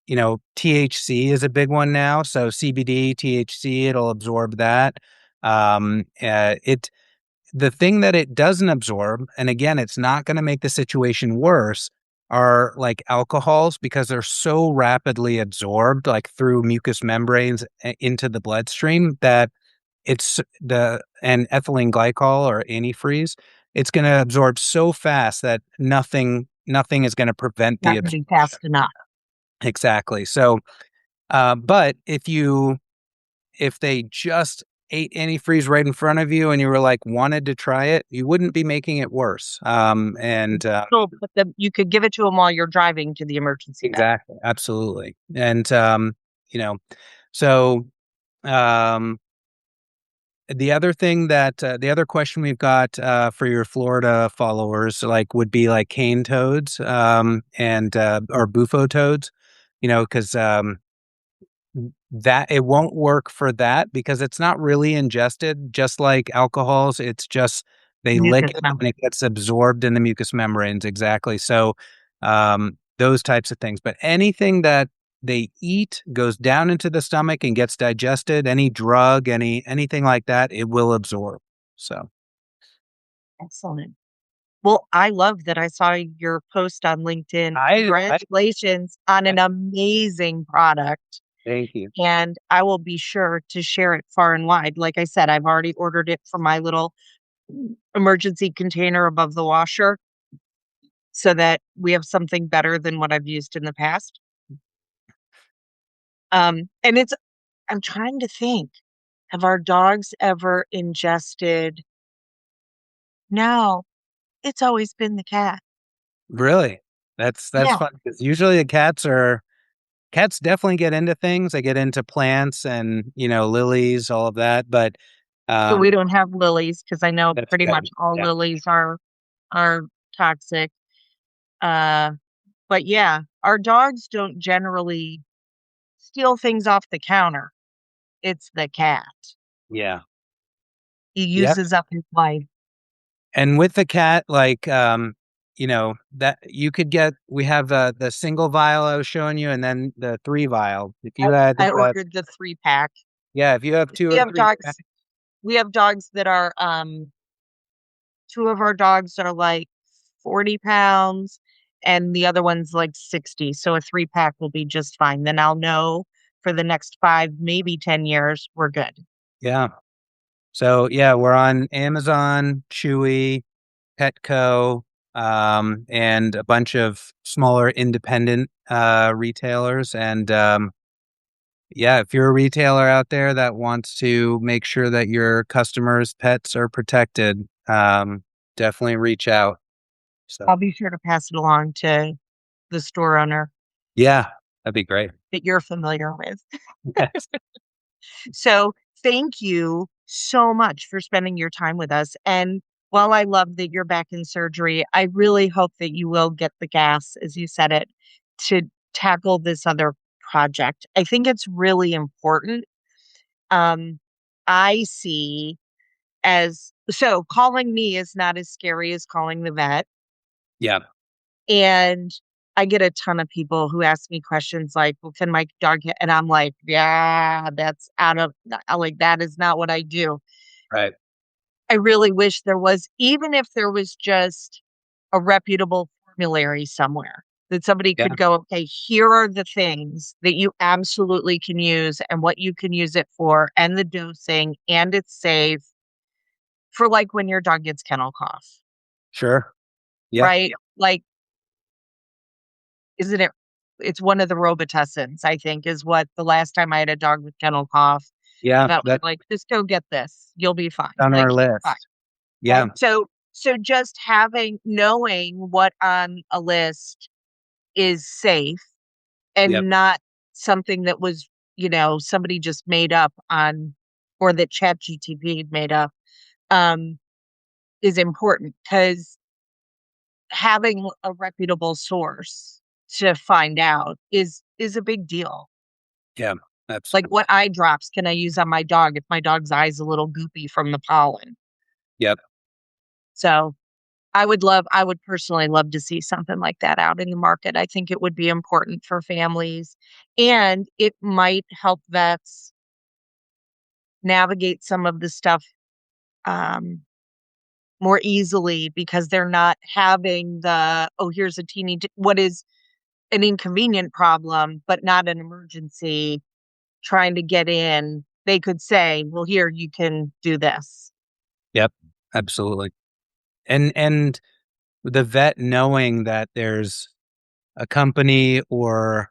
THC is a big one now, so CBD, THC, it'll absorb that. It The thing that it doesn't absorb, and again, it's not going to make the situation worse, are like alcohols because they're so rapidly absorbed, like through mucous membranes into the bloodstream, that and ethylene glycol or antifreeze, it's going to absorb so fast that nothing is going to prevent the Not going to absorption. be fast enough. Exactly. So, but if they just ate antifreeze right in front of you and you were like wanted to try it, you wouldn't be making it worse. And So, but you could give it to them while you're driving to the emergency vet. exactly, absolutely. And you know, so um, the other question we've got for your Florida followers, like, would be like cane toads, and or bufo toads, because that it won't work for that because it's not really ingested, just like alcohols. It's just they lick Mucus it and membrane. it gets absorbed in the mucous membranes. Exactly. So, those types of things. But anything that they eat goes down into the stomach and gets digested. Any drug, anything like that, it will absorb. So Excellent. Well, I love that I saw your post on LinkedIn. I Congratulations on an amazing product. thank you. And I will be sure to share it far and wide. Like I said, I've already ordered it for my little emergency container above the washer so that we have something better than what I've used in the past. And I'm trying to think, have our dogs ever ingested? No, it's always been the cat. Really, that's Yeah. fun because usually the cats are. Cats definitely get into things. They get into plants and, lilies, all of that. But So we um, don't have lilies because I know that's pretty much good. all Yeah. lilies are toxic. Uh, but yeah, our dogs don't generally steal things off the counter. It's the cat. Yeah. He Yep. uses up his life. And with the cat, like, that you could get, we have the single vial I was showing you, and then the 3 vial. If I, you had, I ordered the 3 pack. yeah, if you have two We or have three, dogs. We have dogs that are 2 of our dogs are like 40 pounds and the other one's like 60. So a 3 pack will be just fine. Then I'll know for the next 5, maybe 10 years, we're good. yeah. So yeah, we're on Amazon, Chewy, PetCo, and a bunch of smaller independent retailers. And yeah, if you're a retailer out there that wants to make sure that your customers' pets are protected, definitely reach out. So I'll be sure to pass it along to the store owner yeah, that'd be great. that you're familiar with. Yes. So thank you so much for spending your time with us. And while I love that you're back in surgery, I really hope that you will get the gas, as you said it, to tackle this other project. I think it's really important. Um, I see as so calling me is not as scary as calling the vet. Yeah. And I get a ton of people who ask me questions like, well, can my dog get, and I'm like, yeah, that's out of, like, that is not what I do. Right. I really wish there was, even if there was just a reputable formulary somewhere that somebody Yeah. could go, okay, here are the things that you absolutely can use and what you can use it for and the dosing and it's safe for like when your dog gets kennel cough, Sure. Yeah. right? Like, isn't it? It's one of the Robitussin, I think, is what the last time I had a dog with kennel cough, the Yeah. vet was That's like, "Just go get this. You'll be fine." on Like, our you're fine, list. right? Yeah. So just knowing what on a list is safe Yep. and not something that was, somebody just made up on or that ChatGPT made up, um, is important because having a reputable source to find out is a big deal. Yeah. Like, Absolutely. what eye drops can I use on my dog if my dog's eye's a little goopy from the pollen? Yep. So, I would personally love to see something like that out in the market. I think it would be important for families, and it might help vets navigate some of the stuff, um, more easily because they're not having "Oh, here's a what is an inconvenient problem, but not an emergency, trying to get in." They could say, "Well, here, you can do this." Yep. Absolutely. And the vet knowing that there's a company or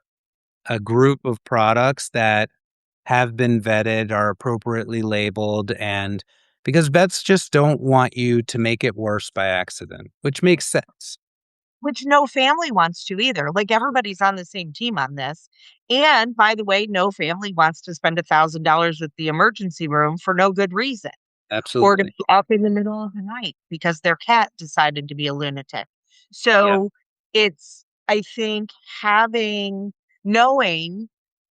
a group of products that have been vetted, are appropriately labeled, and because vets just don't want you to make it worse by accident, which makes sense. Which no family wants to either. Like, everybody's on the same team on this. And by the way, no family wants to spend $1,000 with the emergency room for no good reason or to Absolutely. be up in the middle of the night because their cat decided to be a lunatic. Yeah. So I think knowing,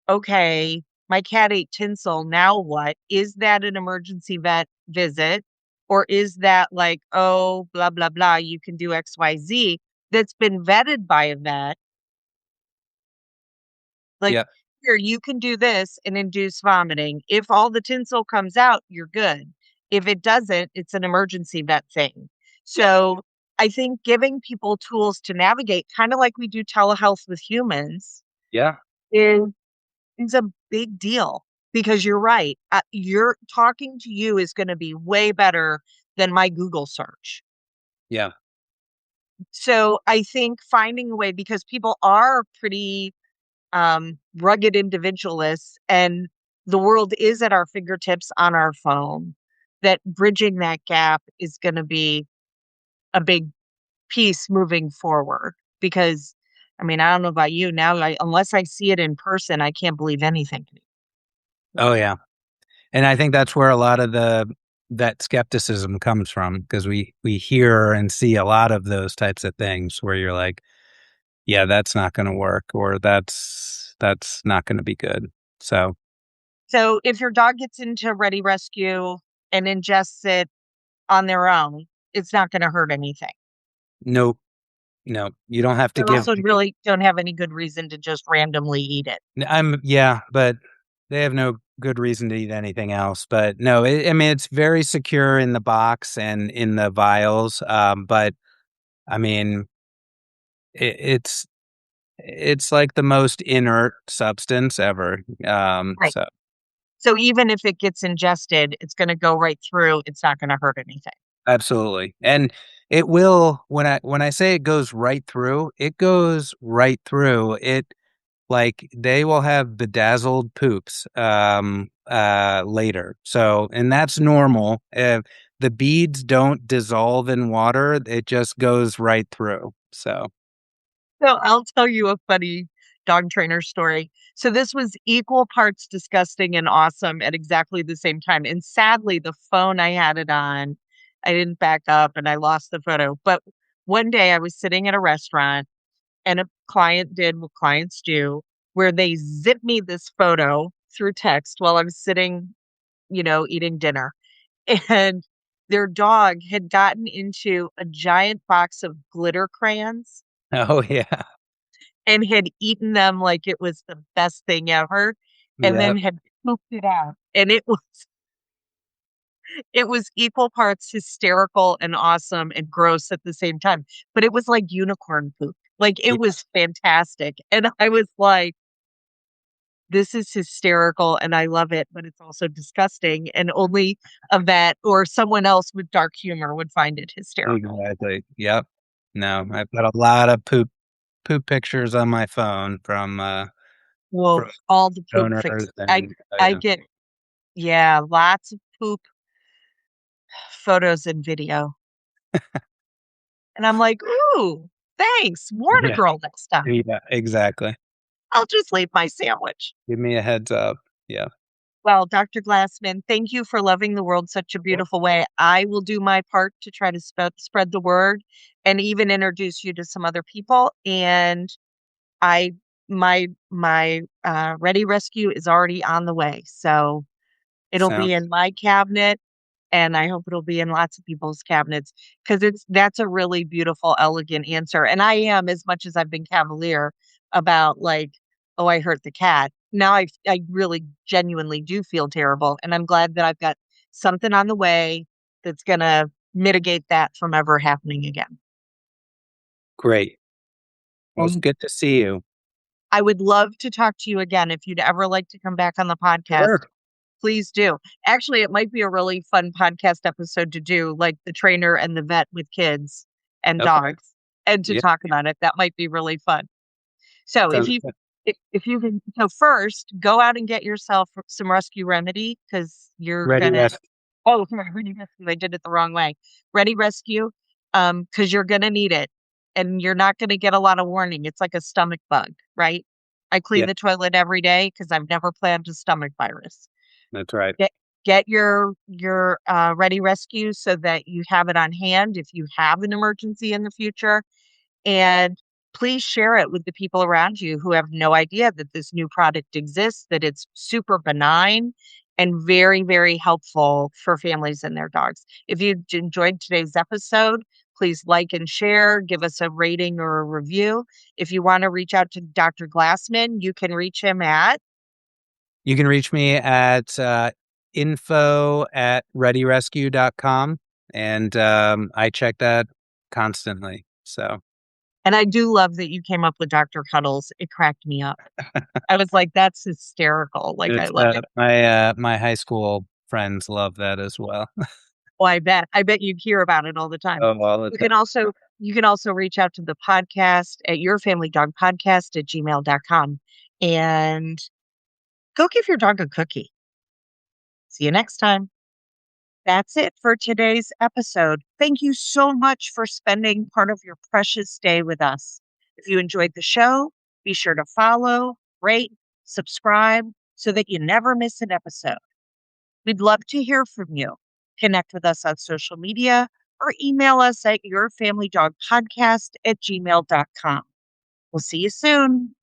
okay, my cat ate tinsel. Now what? Is that an emergency vet visit? Or is that like, oh, blah, blah, blah, you can do XYZ that's been vetted by a vet? Like, Yeah. here, you can do this and induce vomiting. If all the tinsel comes out, you're good. If it doesn't, it's an emergency vet thing. So I think giving people tools to navigate, kind of like we do telehealth with humans, Yeah. is is a big deal because you're right. You're talking to you is going to be way better than my Google search. Yeah. So I think finding a way because people are pretty rugged individualists, and the world is at our fingertips on our phone, that bridging that gap is going to be a big piece moving forward because I mean, I don't know about you now, unless I see it in person, I can't believe anything. Oh yeah. And I think that's where a lot of that skepticism comes from, because we hear and see a lot of those types of things where you're like, yeah, that's not going to work, or that's not going to be good. So, So if your dog gets into Ready Rescue and ingests it on their own, it's not going to hurt anything. nope, no, you don't have to They give. also really don't have any good reason to just randomly eat it. Yeah, but they have no good reason to eat anything else. But no, I mean, it's very secure in the box and in the vials. But I mean, it's like the most inert substance ever. Right. So even if it gets ingested, it's going to go right through. It's not going to hurt anything. Absolutely. And it will, when I say it goes right through, it goes right through. Like they will have bedazzled poops later. So, and that's normal. The beads don't dissolve in water, it just goes right through. So, So I'll tell you a funny dog trainer story. So this was equal parts disgusting and awesome at exactly the same time. And sadly, the phone I had it on, I didn't back up and I lost the photo. But one day I was sitting at a restaurant and a client did what clients do, where they zip me this photo through text while I'm sitting, eating dinner. And their dog had gotten into a giant box of glitter crayons oh yeah. and had eaten them like it was the best thing ever, and Yeah. then had pooped it out. And it was equal parts hysterical and awesome and gross at the same time. But it was like unicorn poop. Like it was fantastic. And I was like, this is hysterical and I love it, but it's also disgusting. And only a vet or someone else with dark humor would find it hysterical. Exactly. Yep. No, I've got a lot of poop pictures on my phone Well, from all the poop fix. owners I and I get yeah, lots of poop photos and video. And I'm like, "Ooh, thanks. More to yeah, girl next time. yeah, exactly. I'll just leave my sandwich." Give me a heads up. Yeah. Well, Dr. Glassman, thank you for loving the world such a beautiful way. I will do my part to try to spread the word and even introduce you to some other people. And I my Ready Rescue is already on the way. So it'll be Sound in my cabinet and I hope it'll be in lots of people's cabinets because that's a really beautiful, elegant answer. And I am, as much as I've been cavalier about like, oh, I hurt the cat. Now I really genuinely do feel terrible. And I'm glad that I've got something on the way that's gonna mitigate that from ever happening again. great. Well, it's And good to see you. I would love to talk to you again if you'd ever like to come back on the podcast. Sure. Please do. Actually, it might be a really fun podcast episode to do, like the trainer and the vet with kids and Okay. dogs, and to Yeah. talk about it. That might be really fun. So Sounds good. if you can, so first go out and get yourself some rescue remedy because you're Ready, gonna. rest. Oh, Ready Rescue. I did it the wrong way. Ready Rescue, because you're gonna need it, and you're not gonna get a lot of warning. It's like a stomach bug, right? I clean Yeah, the toilet every day because I've never planned a stomach virus. that's right. Get your Ready Rescue so that you have it on hand if you have an emergency in the future, and please share it with the people around you who have no idea that this new product exists, that it's super benign and very, very helpful for families and their dogs. If you enjoyed today's episode, please like and share, give us a rating or a review. If you want to reach out to Dr. Glassman, you can reach him at You can reach me at info@readyrescue.com. And I check that constantly. So and I do love that you came up with Dr. Cuddles. It cracked me up. I was like, that's hysterical. Like, I it's love it. my high school friends love that as well. Oh, I bet. I bet you hear about it all the time. Oh, all the You time. can also you can also reach out to the podcast at yourfamilydogpodcast@gmail.com and go give your dog a cookie. See you next time. That's it for today's episode. Thank you so much for spending part of your precious day with us. If you enjoyed the show, be sure to follow, rate, subscribe so that you never miss an episode. We'd love to hear from you. Connect with us on social media or email us at yourfamilydogpodcast@gmail.com. We'll see you soon.